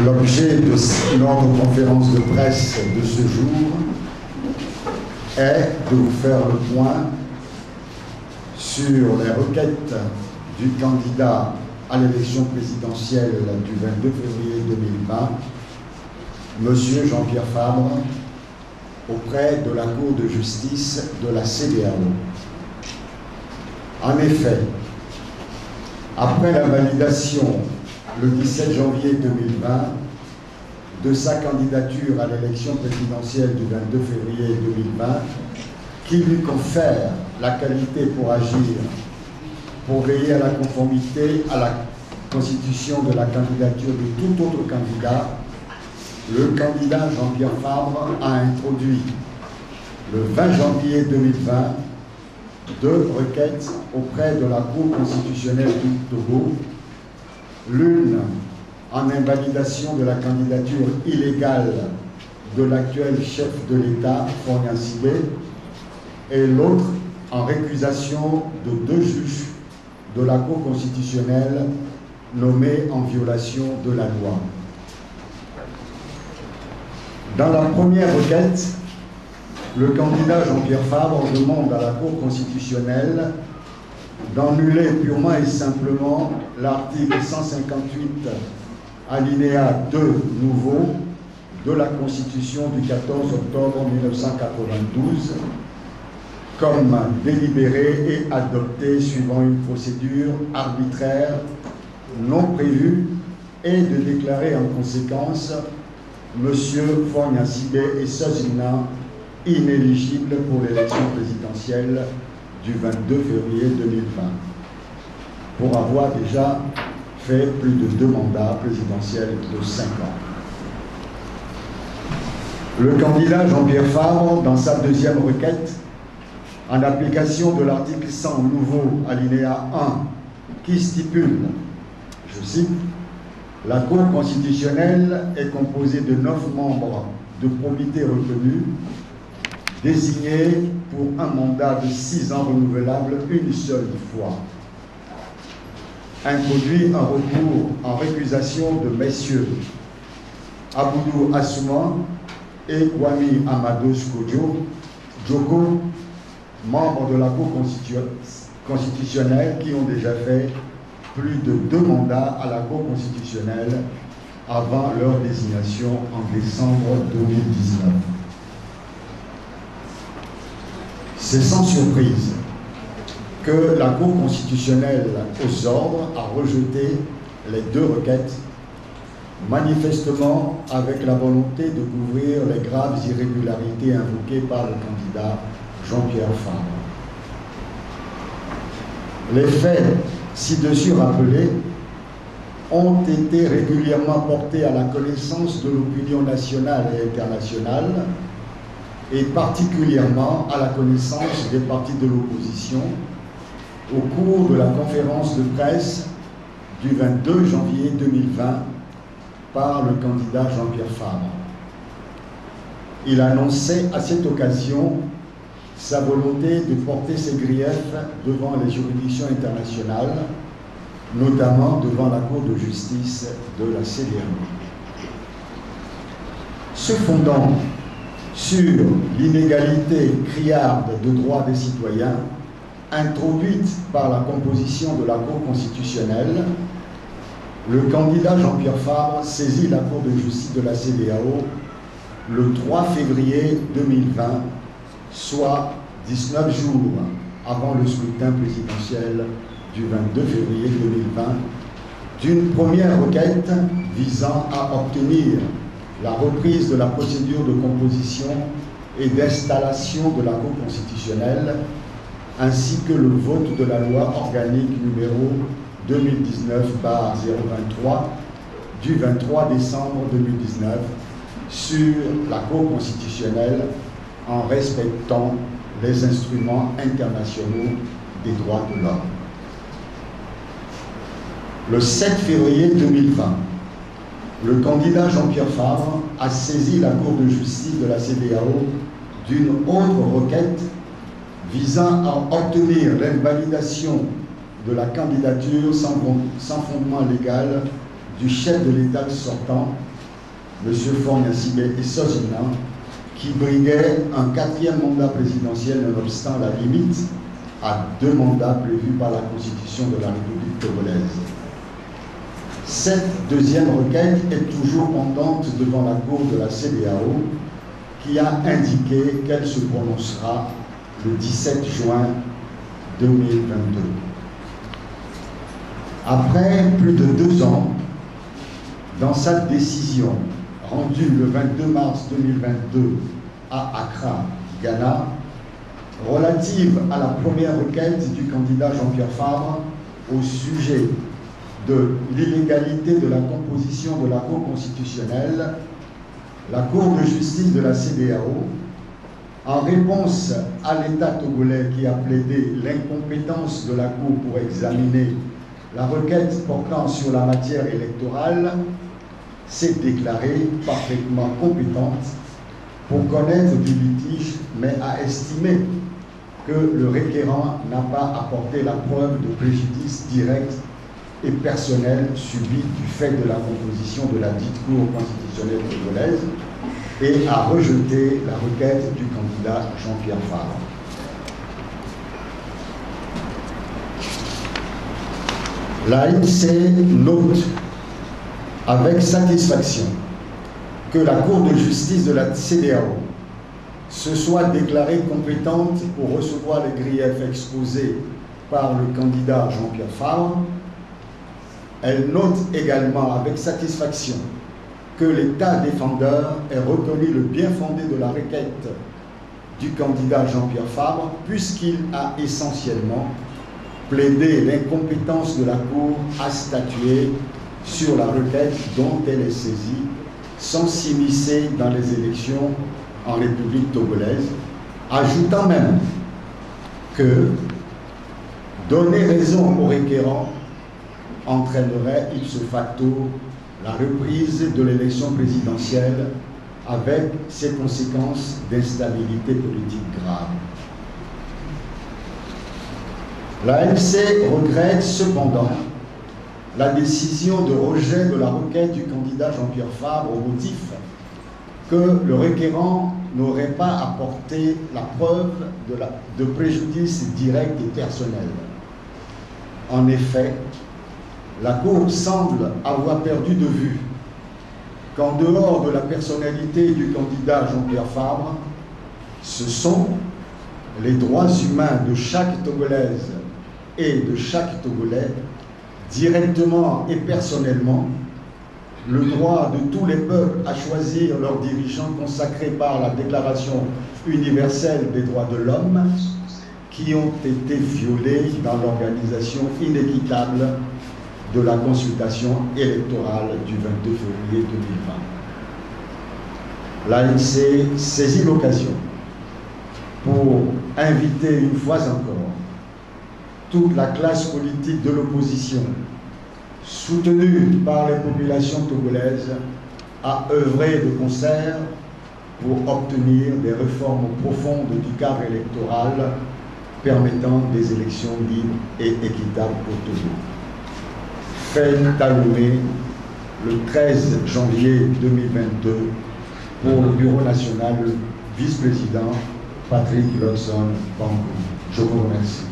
L'objet de notre conférence de presse de ce jour est de vous faire le point sur les requêtes du candidat à l'élection présidentielle du 22 février 2020, M. Jean-Pierre Fabre, auprès de la Cour de justice de la CEDEAO. En effet, après la validation le 17 janvier 2020 de sa candidature à l'élection présidentielle du 22 février 2020, qui lui confère la qualité pour agir, pour veiller à la conformité à la constitution de la candidature de tout autre candidat, le candidat Jean-Pierre Fabre a introduit le 20 janvier 2020 deux requêtes auprès de la Cour constitutionnelle du Togo, l'une en invalidation de la candidature illégale de l'actuel chef de l'État, Faure Gnassingbé, et l'autre en récusation de deux juges de la Cour constitutionnelle nommés en violation de la loi. Dans la première requête, le candidat Jean-Pierre Fabre demande à la Cour constitutionnelle d'annuler purement et simplement l'article 158 alinéa 2 nouveau de la Constitution du 14 octobre 1992 comme délibéré et adopté suivant une procédure arbitraire non prévue et de déclarer en conséquence M. Faure Gnassingbé et Sozina inéligibles pour l'élection présidentielle du 22 février 2020, pour avoir déjà fait plus de 2 mandats présidentiels de 5 ans. Le candidat Jean-Pierre Fabre, dans sa deuxième requête, en application de l'article 100 nouveau alinéa 1, qui stipule, je cite, « La Cour constitutionnelle est composée de 9 membres de probité reconnus, désignés pour un mandat de 6 ans renouvelable une seule fois. » Introduit un recours en récusation de messieurs Aboudou Assouman et Kwame Amadou Djoko, membres de la Cour constitutionnelle qui ont déjà fait plus de 2 mandats à la Cour constitutionnelle avant leur désignation en décembre 2019. C'est sans surprise que la Cour constitutionnelle aux ordres a rejeté les 2 requêtes, manifestement avec la volonté de couvrir les graves irrégularités invoquées par le candidat Jean-Pierre Fabre. Les faits ci-dessus rappelés ont été régulièrement portés à la connaissance de l'opinion nationale et internationale, et particulièrement à la connaissance des partis de l'opposition au cours de la conférence de presse du 22 janvier 2020 par le candidat Jean-Pierre Fabre. Il annonçait à cette occasion sa volonté de porter ses griefs devant les juridictions internationales, notamment devant la Cour de justice de la CEDEAO. Se fondant sur l'inégalité criarde de droits des citoyens introduite par la composition de la Cour constitutionnelle, le candidat Jean-Pierre Fabre saisit la Cour de justice de la CEDEAO le 3 février 2020, soit 19 jours avant le scrutin présidentiel du 22 février 2020, d'une première requête visant à obtenir la reprise de la procédure de composition et d'installation de la Cour constitutionnelle, ainsi que le vote de la loi organique numéro 2019/023 du 23 décembre 2019 sur la Cour constitutionnelle en respectant les instruments internationaux des droits de l'homme. Le 7 février 2020, le candidat Jean-Pierre Fabre a saisi la Cour de justice de la CEDEAO d'une autre requête visant à obtenir l'invalidation de la candidature sans fondement légal du chef de l'État sortant, M. Faure Gnassingbé Essozina, qui briguait un 4e mandat présidentiel nonobstant la limite à 2 mandats prévus par la Constitution de la République togolaise. Cette deuxième requête est toujours pendante devant la Cour de la CEDEAO, qui a indiqué qu'elle se prononcera le 17 juin 2022. Après plus de 2 ans, dans sa décision rendue le 22 mars 2022 à Accra, Ghana, relative à la première requête du candidat Jean-Pierre Fabre au sujet de l'illégalité de la composition de la Cour constitutionnelle, la Cour de justice de la CEDEAO, en réponse à l'État togolais qui a plaidé l'incompétence de la Cour pour examiner la requête portant sur la matière électorale, s'est déclarée parfaitement compétente pour connaître du litige, mais a estimé que le requérant n'a pas apporté la preuve de préjudice direct et personnel subi du fait de la composition de la dite Cour constitutionnelle togolaise et a rejeté la requête du candidat Jean-Pierre Fabre. L'ANC note avec satisfaction que la Cour de justice de la CEDEAO se soit déclarée compétente pour recevoir les griefs exposés par le candidat Jean-Pierre Fabre. Elle note également avec satisfaction que l'État défendeur ait reconnu le bien fondé de la requête du candidat Jean-Pierre Fabre, puisqu'il a essentiellement plaidé l'incompétence de la Cour à statuer sur la requête dont elle est saisie, sans s'immiscer dans les élections en République togolaise, ajoutant même que donner raison au requérant entraînerait ipso facto la reprise de l'élection présidentielle avec ses conséquences d'instabilité politique grave. L'ANC regrette cependant la décision de rejet de la requête du candidat Jean-Pierre Fabre au motif que le requérant n'aurait pas apporté la preuve de préjudice direct et personnel. En effet, la Cour semble avoir perdu de vue qu'en dehors de la personnalité du candidat Jean-Pierre Fabre, ce sont les droits humains de chaque Togolaise et de chaque Togolais, directement et personnellement, le droit de tous les peuples à choisir leurs dirigeants consacrés par la Déclaration universelle des droits de l'homme, qui ont été violés dans l'organisation inéquitable de la consultation électorale du 22 février 2020. L'ANC saisit l'occasion pour inviter une fois encore toute la classe politique de l'opposition, soutenue par les populations togolaises, à œuvrer de concert pour obtenir des réformes profondes du cadre électoral permettant des élections libres et équitables au Togo. Fait Taloumé, le 13 janvier 2022, pour le Bureau national, le vice-président Patrick Lodson Bankou. Je vous remercie.